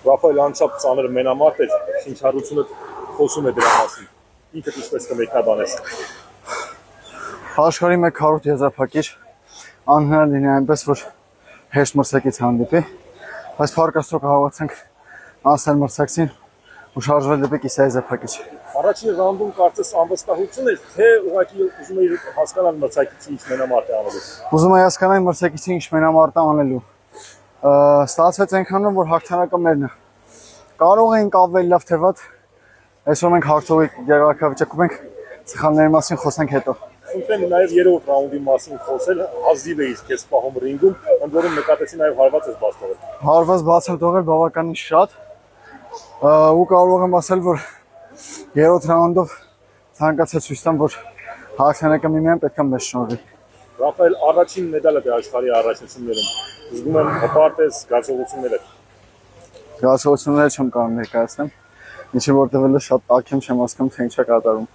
Ռաֆայել անչափ ծանր մենամարտ էր, շինչառությունը խոսում է դրա մասին։ Ինքդ ինչպես կմեկնաբանես։ Աշխարհի մեկ քառորդ եզրափակիչ անհնար լինի այնպես, որ հեշտ մրցակից հանդիպի, բայց փառք Աստծո կարողացանք անցնել մրցակցին ու շարժվել դեպի կիսաեզրափակիչ։ Առաջին ռաունդում կարծես անվստահություն էր, թե ուղղակի ուզում էի հասկանալ մրցակիցի ինչ մենամարտ է անելու։ Ուզում եի հասկանալ մրցակիցի ինչ մենամարտ է անելու։ Ստացվեց այնքանում, որ հաղթանակը մերն է։ Կարող էինք ավելի լավ թե վատ, այսօր մենք հաղթողի գեղարքավիճակում ենք, սխալների մասին խոսենք հետո։ Խնդրեմ նաև երրորդ ռաունդի մասին խոսել, հազիվ էի քեզ պահում ռինգում, ընդ որում նկատեցի նաև հարված ես բաց թողել։ Հարված բաց եմ թողել բավականին շատ, ու կարող եմ ասել, որ երրորդ ռաունդով ցանկացած ցույց տամ, որ հաղթանակը միմիայն պետք է մեզ շնորհվի։ Ռաֆայել, առաջին մեդալդ է աշխարհի առաջնություններում։ Զգում եմ հպարտ ես, զգացողություններ եք։ Զգացողությունները չեմ կարող ներկայացնել, ինչի որտեղ էլ շատ տաք եմ, չեմ հասկանում, թե ինչ է կատարում։